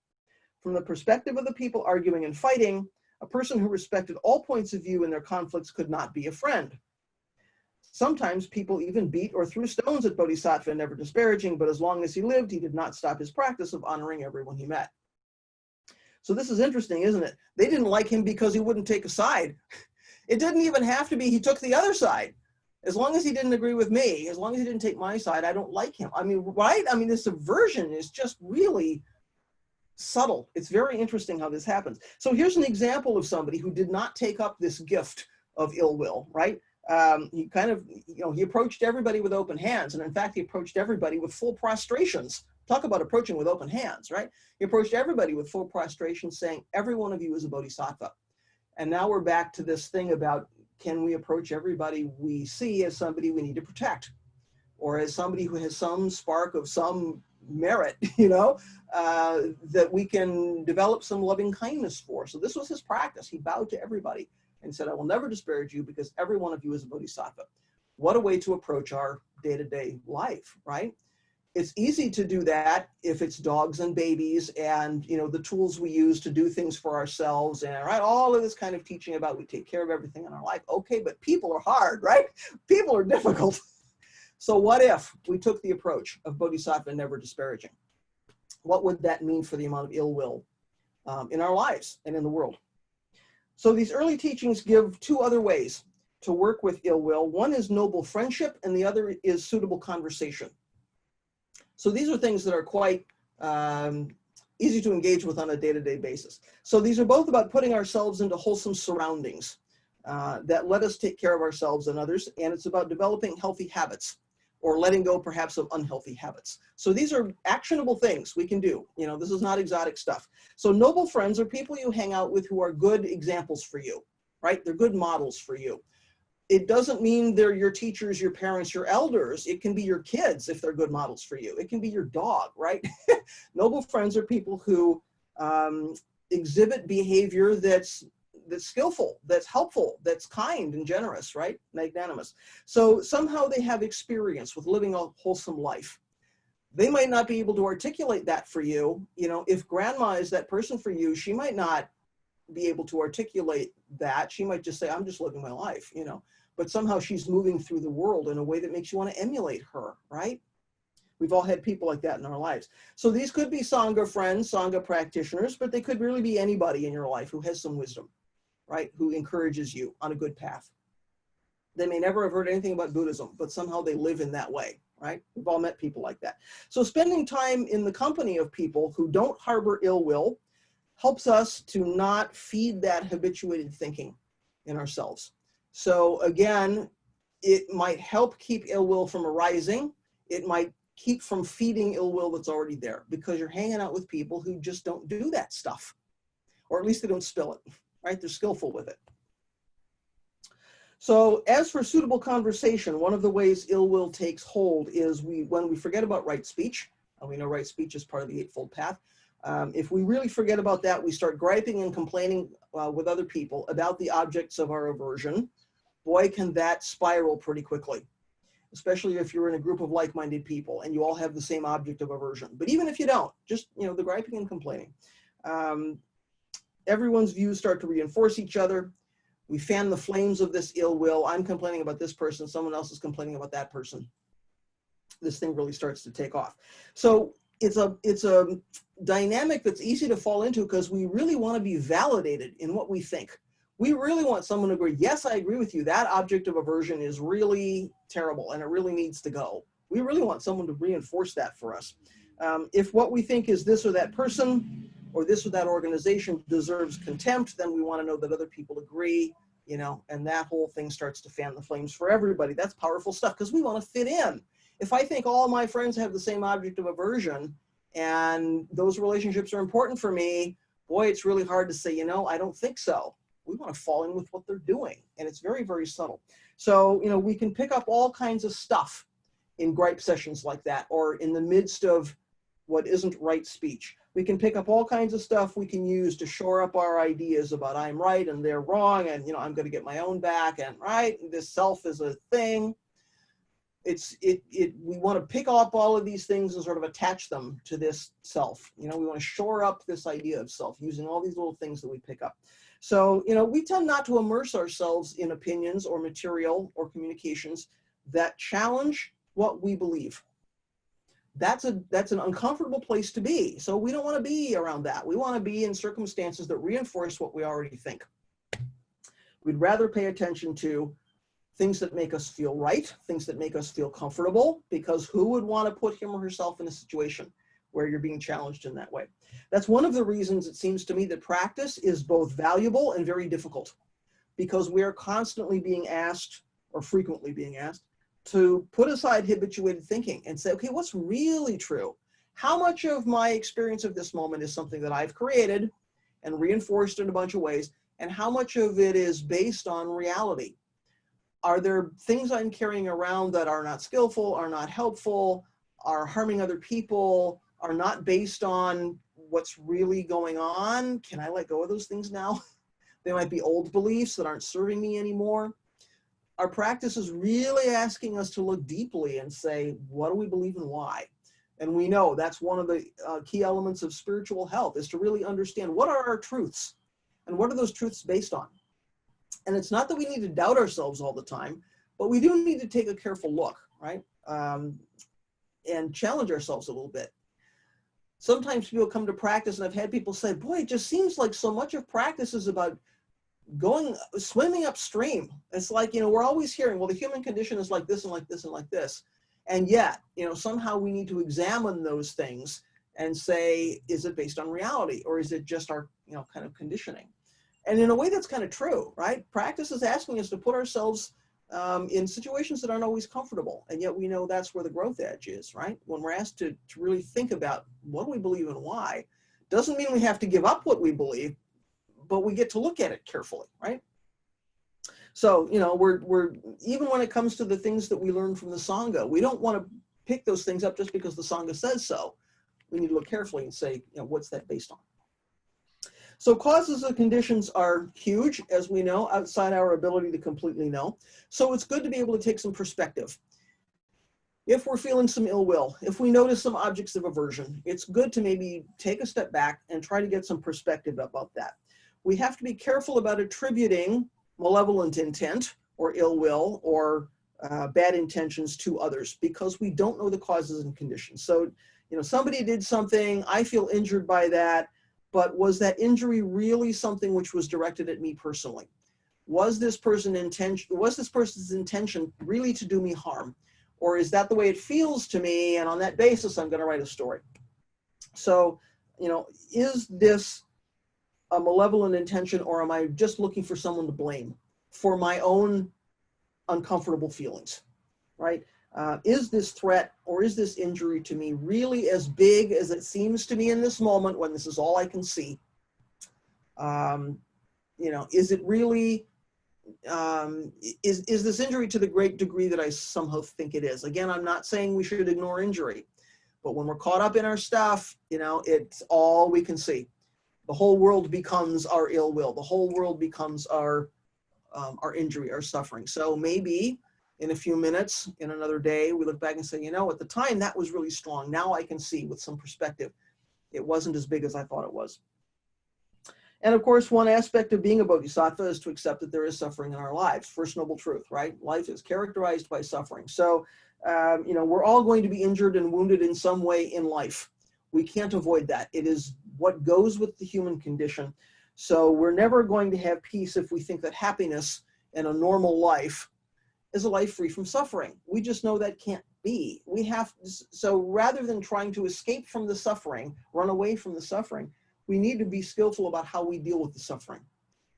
From the perspective of the people arguing and fighting, a person who respected all points of view in their conflicts could not be a friend. Sometimes people even beat or threw stones at Bodhisattva, never disparaging, but as long as he lived, he did not stop his practice of honoring everyone he met. So this is interesting, isn't it? They didn't like him because he wouldn't take a side. It didn't even have to be he took the other side. As long as he didn't agree with me, as long as he didn't take my side, I don't like him. I mean, right? I mean, this aversion is just really subtle. It's very interesting how this happens. So here's an example of somebody who did not take up this gift of ill will, right? He kind of, he approached everybody with open hands. And in fact, he approached everybody with full prostrations. Talk about approaching with open hands, right? He approached everybody with full prostrations, saying, every one of you is a bodhisattva. And now we're back to this thing about, can we approach everybody we see as somebody we need to protect? Or as somebody who has some spark of some merit, that we can develop some loving kindness for. So this was his practice. He bowed to everybody and said, I will never disparage you because every one of you is a bodhisattva. What a way to approach our day-to-day life, right? It's easy to do that if it's dogs and babies and, the tools we use to do things for ourselves and, right, all of this kind of teaching about we take care of everything in our life. Okay, but people are hard, right? People are difficult. So what if we took the approach of bodhisattva never disparaging? What would that mean for the amount of ill will in our lives and in the world? So these early teachings give two other ways to work with ill will. One is noble friendship and the other is suitable conversation. So these are things that are quite easy to engage with on a day-to-day basis. So these are both about putting ourselves into wholesome surroundings that let us take care of ourselves and others. And it's about developing healthy habits or letting go perhaps of unhealthy habits. So these are actionable things we can do. This is not exotic stuff. So noble friends are people you hang out with who are good examples for you, right? They're good models for you. It doesn't mean they're your teachers, your parents, your elders. It can be your kids if they're good models for you. It can be your dog, right? Noble friends are people who exhibit behavior that's skillful, that's helpful, that's kind and generous, right? Magnanimous. So somehow they have experience with living a wholesome life. They might not be able to articulate that for you. If grandma is that person for you, she might not be able to articulate that. She might just say, I'm just living my life, but somehow she's moving through the world in a way that makes you want to emulate her, right? We've all had people like that in our lives. So these could be Sangha friends, Sangha practitioners, but they could really be anybody in your life who has some wisdom, right? Who encourages you on a good path. They may never have heard anything about Buddhism, but somehow they live in that way, right? We've all met people like that. So spending time in the company of people who don't harbor ill will helps us to not feed that habituated thinking in ourselves. So again, it might help keep ill will from arising. It might keep from feeding ill will that's already there because you're hanging out with people who just don't do that stuff, or at least they don't spill it, right? They're skillful with it. So as for suitable conversation, one of the ways ill will takes hold is when we forget about right speech, and we know right speech is part of the Eightfold Path. If we really forget about that, we start griping and complaining with other people about the objects of our aversion. Boy, can that spiral pretty quickly, especially if you're in a group of like-minded people and you all have the same object of aversion. But even if you don't, just, the griping and complaining. Everyone's views start to reinforce each other. We fan the flames of this ill will. I'm complaining about this person. Someone else is complaining about that person. This thing really starts to take off. So it's a dynamic that's easy to fall into because we really want to be validated in what we think. We really want someone to agree, yes, I agree with you. That object of aversion is really terrible and it really needs to go. We really want someone to reinforce that for us. If what we think is this or that person or this or that organization deserves contempt, then we want to know that other people agree, and that whole thing starts to fan the flames for everybody. That's powerful stuff because we want to fit in. If I think all my friends have the same object of aversion and those relationships are important for me, boy, it's really hard to say, I don't think so. We want to fall in with what they're doing. And it's very, very subtle. So, we can pick up all kinds of stuff in gripe sessions like that, or in the midst of what isn't right speech. We can pick up all kinds of stuff we can use to shore up our ideas about I'm right and they're wrong, and I'm going to get my own back, and right, this self is a thing. We want to pick up all of these things and sort of attach them to this self. We want to shore up this idea of self using all these little things that we pick up. So, we tend not to immerse ourselves in opinions or material or communications that challenge what we believe. That's an uncomfortable place to be. So we don't want to be around that. We want to be in circumstances that reinforce what we already think. We'd rather pay attention to things that make us feel right, things that make us feel comfortable, because who would want to put him or herself in a situation where you're being challenged in that way? That's one of the reasons it seems to me that practice is both valuable and very difficult, because we are constantly being asked, or frequently being asked, to put aside habituated thinking and say, okay, what's really true? How much of my experience of this moment is something that I've created and reinforced in a bunch of ways, and how much of it is based on reality? Are there things I'm carrying around that are not skillful, are not helpful, are harming other people, are not based on what's really going on? Can I let go of those things now? They might be old beliefs that aren't serving me anymore. Our practice is really asking us to look deeply and say, what do we believe and why? And we know that's one of the key elements of spiritual health, is to really understand what are our truths and what are those truths based on. And it's not that we need to doubt ourselves all the time, but we do need to take a careful look, right? And challenge ourselves a little bit. Sometimes people come to practice, and I've had people say, boy, it just seems like so much of practice is about swimming upstream. It's like, we're always hearing, well, the human condition is like this and like this and like this. And yet, somehow we need to examine those things and say, is it based on reality, or is it just our, kind of conditioning? And in a way, that's kind of true, right? Practice is asking us to put ourselves in situations that aren't always comfortable. And yet we know that's where the growth edge is, right? When we're asked to really think about what do we believe and why, doesn't mean we have to give up what we believe, but we get to look at it carefully, right? So, we're even when it comes to the things that we learn from the Sangha, we don't want to pick those things up just because the Sangha says so. We need to look carefully and say, what's that based on? So causes and conditions are huge, as we know, outside our ability to completely know. So it's good to be able to take some perspective. If we're feeling some ill will, if we notice some objects of aversion, it's good to maybe take a step back and try to get some perspective about that. We have to be careful about attributing malevolent intent or ill will or bad intentions to others, because we don't know the causes and conditions. So, somebody did something, I feel injured by that, but was that injury really something which was directed at me personally? Was this person's intention really to do me harm? Or is that the way it feels to me, and on that basis, I'm going to write a story? So, is this a malevolent intention, or am I just looking for someone to blame for my own uncomfortable feelings, right? Is this threat or is this injury to me really as big as it seems to me in this moment when this is all I can see? Is it really, is this injury to the great degree that I somehow think it is? Again, I'm not saying we should ignore injury, but when we're caught up in our stuff, it's all we can see. The whole world becomes our ill will. The whole world becomes our injury, our suffering. So maybe in a few minutes, in another day, we look back and say, at the time that was really strong. Now I can see with some perspective, it wasn't as big as I thought it was. And of course, one aspect of being a Bodhisattva is to accept that there is suffering in our lives. First noble truth, right? Life is characterized by suffering. So, we're all going to be injured and wounded in some way in life. We can't avoid that. It is what goes with the human condition. So we're never going to have peace if we think that happiness in a normal life is a life free from suffering. We just know that can't be. So rather than trying to escape from the suffering, run away from the suffering, we need to be skillful about how we deal with the suffering,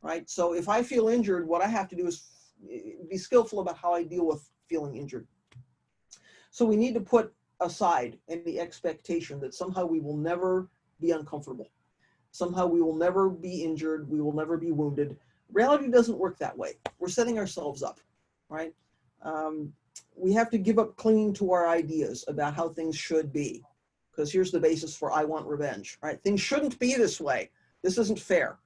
right? So if I feel injured, what I have to do is be skillful about how I deal with feeling injured. So we need to put aside any expectation that somehow we will never be uncomfortable. Somehow we will never be injured. We will never be wounded. Reality doesn't work that way. We're setting ourselves up, right? We have to give up clinging to our ideas about how things should be, because here's the basis for I want revenge, right? Things shouldn't be this way. This isn't fair.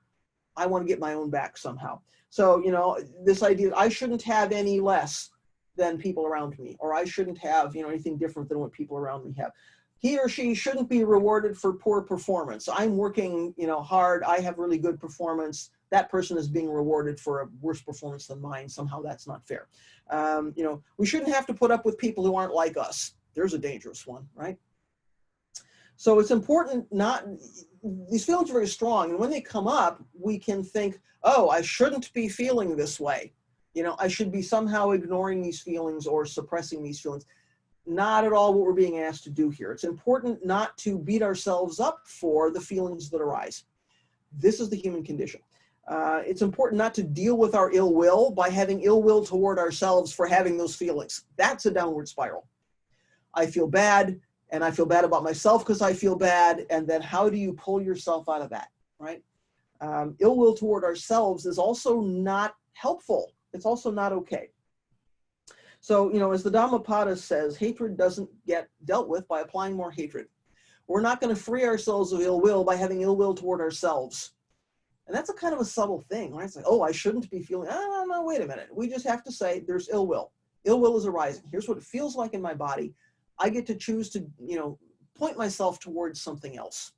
I want to get my own back somehow. So, you know, this idea, I shouldn't have any less than people around me, or I shouldn't have, you know, anything different than what people around me have. He or she shouldn't be rewarded for poor performance. I'm working, you know, hard. I have really good performance. That person is being rewarded for a worse performance than mine. Somehow that's not fair. You know, we shouldn't have to put up with people who aren't like us. There's a dangerous one, right? So it's important not, these feelings are very strong. And when they come up, we can think, oh, I shouldn't be feeling this way. You know, I should be somehow ignoring these feelings or suppressing these feelings. Not at all what we're being asked to do here. It's important not to beat ourselves up for the feelings that arise. This is the human condition. It's important not to deal with our ill will by having ill will toward ourselves for having those feelings. That's a downward spiral. I feel bad, and I feel bad about myself because I feel bad, and then how do you pull yourself out of that, right? Ill will toward ourselves is also not helpful. It's also not okay. So, you know, as the Dhammapada says, hatred doesn't get dealt with by applying more hatred. We're not going to free ourselves of ill will by having ill will toward ourselves. And that's a kind of a subtle thing, right? It's like, oh, I shouldn't be feeling, no, wait a minute. We just have to say there's ill will. Ill will is arising. Here's what it feels like in my body. I get to choose to, you know, point myself towards something else.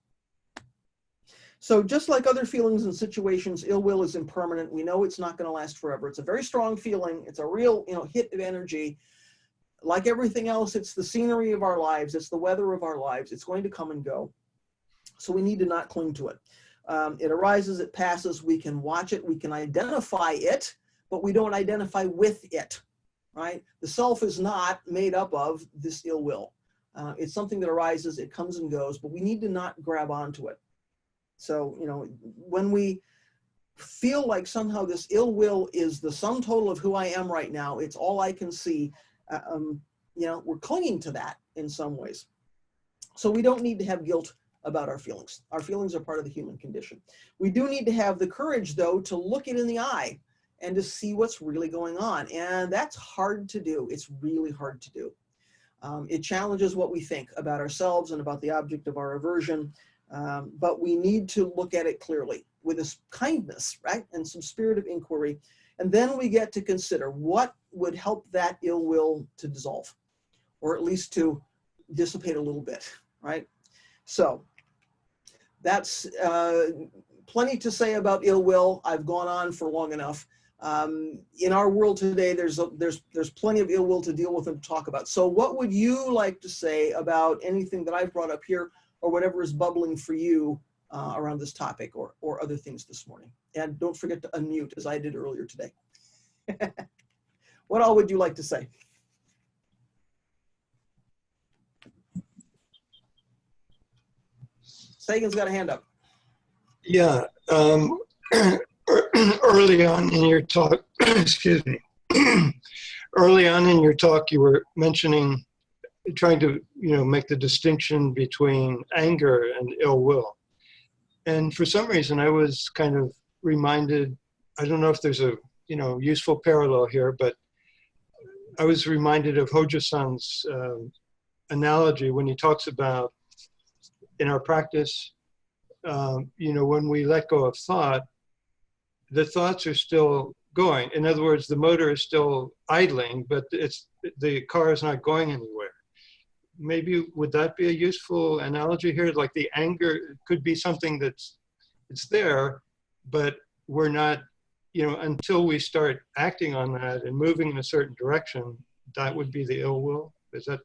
So just like other feelings and situations, ill will is impermanent. We know it's not going to last forever. It's a very strong feeling. It's a real, you know, hit of energy. Like everything else, it's the scenery of our lives. It's the weather of our lives. It's going to come and go. So we need to not cling to it. It arises, it passes. We can watch it. We can identify it, but we don't identify with it, right? The self is not made up of this ill will. It's something that arises. It comes and goes, but we need to not grab onto it. So, you know, when we feel like somehow this ill will is the sum total of who I am right now, it's all I can see, you know, we're clinging to that in some ways. So we don't need to have guilt about our feelings. Our feelings are part of the human condition. We do need to have the courage, though, to look it in the eye and to see what's really going on. And that's hard to do. It's really hard to do. It challenges what we think about ourselves and about the object of our aversion. But we need to look at it clearly with this kindness, right? And some spirit of inquiry. And then we get to consider what would help that ill will to dissolve, or at least to dissipate a little bit, right? So that's plenty to say about ill will. I've gone on for long enough. In our world today, there's plenty of ill will to deal with and talk about. So what would you like to say about anything that I've brought up here, or whatever is bubbling for you around this topic, or other things this morning? And don't forget to unmute, as I did earlier today. What all would you like to say? Sagan's got a hand up. Yeah, early on in your talk, excuse me, early on in your talk, you were mentioning, trying to, you know, make the distinction between anger and ill will. And for some reason, I was kind of reminded, I don't know if there's a, you know, useful parallel here, but I was reminded of Hojo-san's analogy when he talks about, in our practice, you know, when we let go of thought, the thoughts are still going. In other words, the motor is still idling, but the car is not going anywhere. Maybe would that be a useful analogy here? Like the anger could be something it's there, but we're not, you know, until we start acting on that and moving in a certain direction, that would be the ill will. Is that?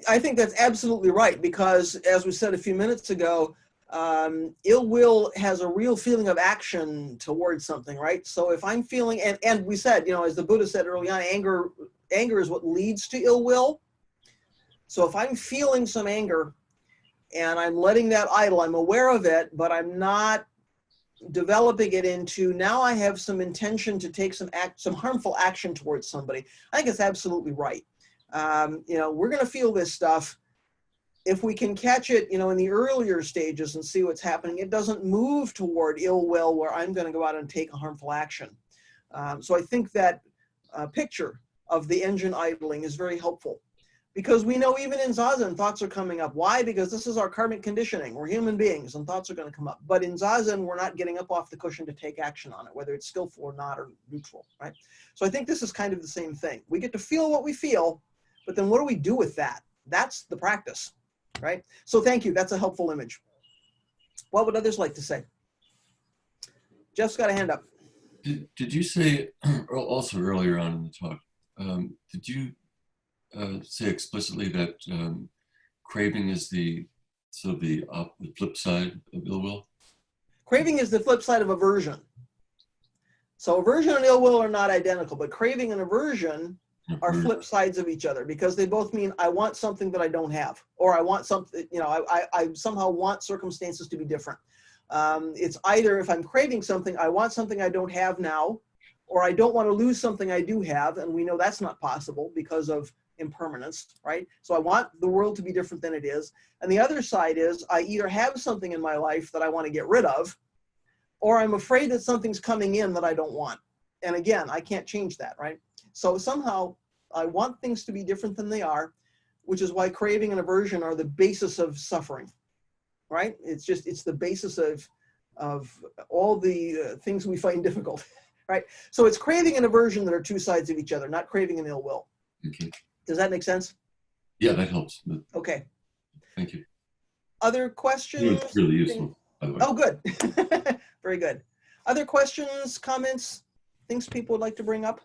I think that's absolutely right, because as we said a few minutes ago, ill will has a real feeling of action towards something, right? So if I'm feeling, and we said, you know, as the Buddha said early on, anger is what leads to ill will. So if I'm feeling some anger and I'm letting that idle, I'm aware of it, but I'm not developing it into, now I have some intention to take some harmful action towards somebody. I think it's absolutely right. You know, we're going to feel this stuff. If we can catch it, you know, in the earlier stages and see what's happening, it doesn't move toward ill will where I'm going to go out and take a harmful action. So I think that picture of the engine idling is very helpful. Because we know even in Zazen, thoughts are coming up. Why? Because this is our karmic conditioning. We're human beings and thoughts are going to come up. But in Zazen, we're not getting up off the cushion to take action on it, whether it's skillful or not, or neutral, right? So I think this is kind of the same thing. We get to feel what we feel, but then what do we do with that? That's the practice, right? So thank you. That's a helpful image. What would others like to say? Jeff's got a hand up. Did you say, also earlier on in the talk, did you say explicitly that craving is the flip side of ill will? Craving is the flip side of aversion. So aversion and ill will are not identical, but craving and aversion are flip sides of each other, because they both mean I want something that I don't have, or I want something, you know, I somehow want circumstances to be different. It's either, if I'm craving something, I want something I don't have now, or I don't want to lose something I do have, and we know that's not possible because of impermanence, right? So I want the world to be different than it is. And the other side is I either have something in my life that I want to get rid of, or I'm afraid that something's coming in that I don't want. And again, I can't change that, right? So somehow I want things to be different than they are, which is why craving and aversion are the basis of suffering, right? It's the basis of all the things we find difficult, right? So it's craving and aversion that are two sides of each other, not craving and ill will. Okay. Does that make sense? Yeah, that helps. Okay. Thank you. Other questions? It's really useful, by the way. Oh, good. Very good. Other questions, comments, things people would like to bring up?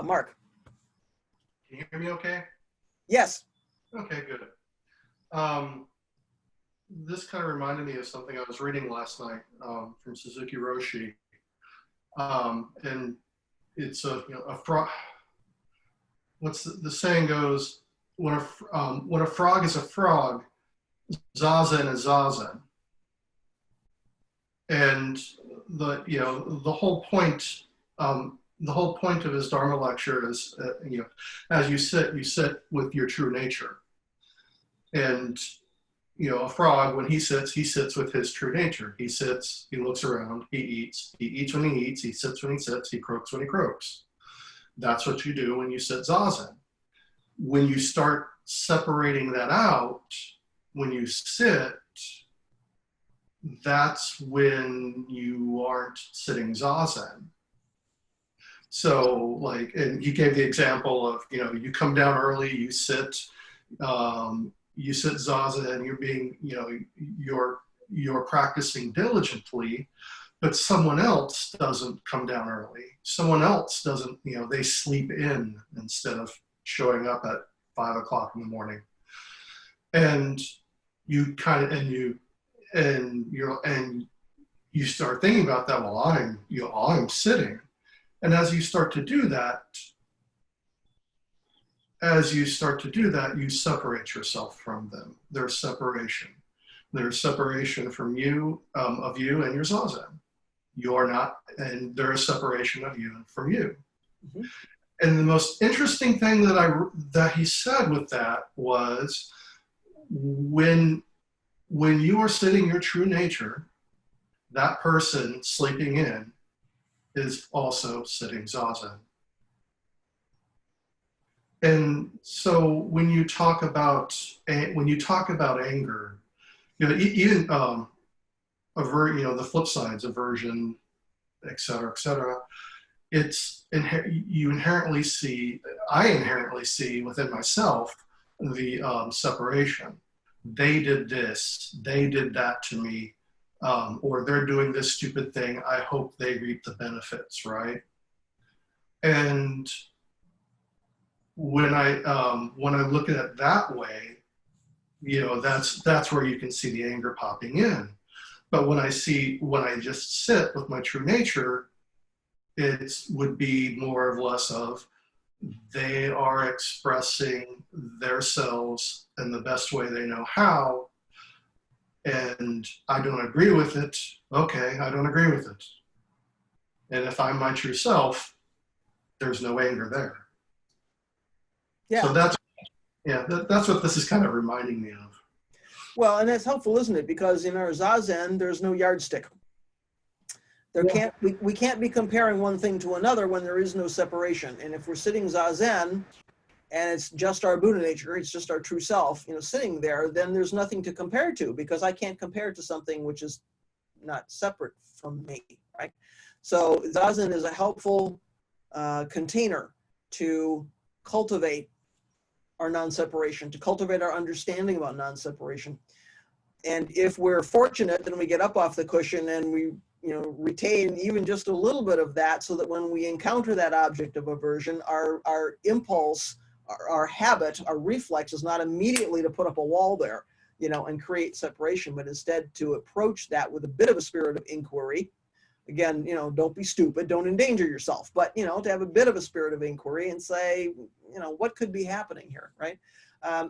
Mark. Can you hear me okay? Yes. Okay, good. This kind of reminded me of something I was reading last night from Suzuki Roshi. And it's a frog. What's the saying goes, when a frog is a frog, zazen is zazen. And the whole point of his Dharma lecture is, as you sit with your true nature. And, a frog, when he sits with his true nature. He sits, he looks around, he eats when he eats, he sits when he sits, he croaks when he croaks. That's what you do when you sit zazen. When you start separating that out, when you sit, that's when you aren't sitting zazen. So and he gave the example of, you come down early, you sit zazen, you're being, you're practicing diligently, but someone else doesn't come down early. Someone else doesn't, they sleep in instead of showing up at 5 o'clock in the morning. And you start thinking about that. Well, I'm sitting. And as you start to do that, you separate yourself from them. There's separation. There's separation from you, of you and your zazen. You are not, and there is separation of you and from you. Mm-hmm. And the most interesting thing that he said with that was, when you are sitting your true nature, that person sleeping in is also sitting zazen. And so when you talk about anger, even the flip sides, aversion, et cetera, I inherently see within myself the separation. They did this, they did that to me, or they're doing this stupid thing. I hope they reap the benefits, right? And when I look at it that way, that's where you can see the anger popping in. But when I just sit with my true nature, it would be more or less of, they are expressing themselves in the best way they know how, and I don't agree with it. Okay, I don't agree with it. And if I'm my true self, there's no anger there. Yeah. So that's what this is kind of reminding me of. Well, and that's helpful, isn't it? Because in our zazen, there's no yardstick. We can't be comparing one thing to another when there is no separation. And if we're sitting zazen and it's just our Buddha nature, it's just our true self, sitting there, then there's nothing to compare to, because I can't compare to something which is not separate from me, right? So zazen is a helpful container to cultivate our non-separation, to cultivate our understanding about non-separation. And if we're fortunate, then we get up off the cushion and we retain even just a little bit of that, so that when we encounter that object of aversion, our impulse, our habit, our reflex is not immediately to put up a wall there, and create separation, but instead to approach that with a bit of a spirit of inquiry. Again, don't be stupid, don't endanger yourself, but, to have a bit of a spirit of inquiry and say, what could be happening here, right?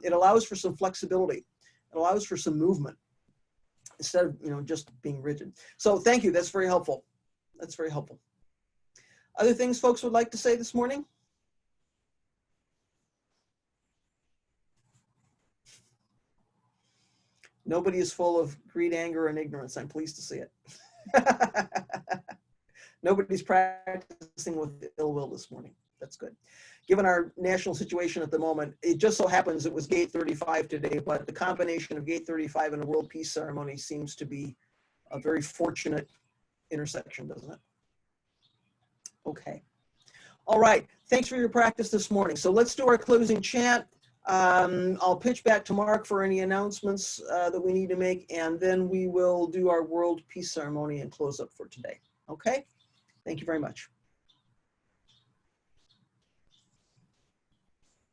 It allows for some flexibility. It allows for some movement instead of, just being rigid. So thank you, that's very helpful. That's very helpful. Other things folks would like to say this morning? Nobody is full of greed, anger, and ignorance. I'm pleased to see it. Nobody's practicing with ill will this morning. That's good. Given our national situation at the moment, it just so happens it was Gate 35 today, but the combination of Gate 35 and a World Peace Ceremony seems to be a very fortunate intersection, doesn't it? Okay. All right. Thanks for your practice this morning. So let's do our closing chant. I'll pitch back to Mark for any announcements that we need to make, and then we will do our World Peace Ceremony and close up for today. Okay? Thank you very much.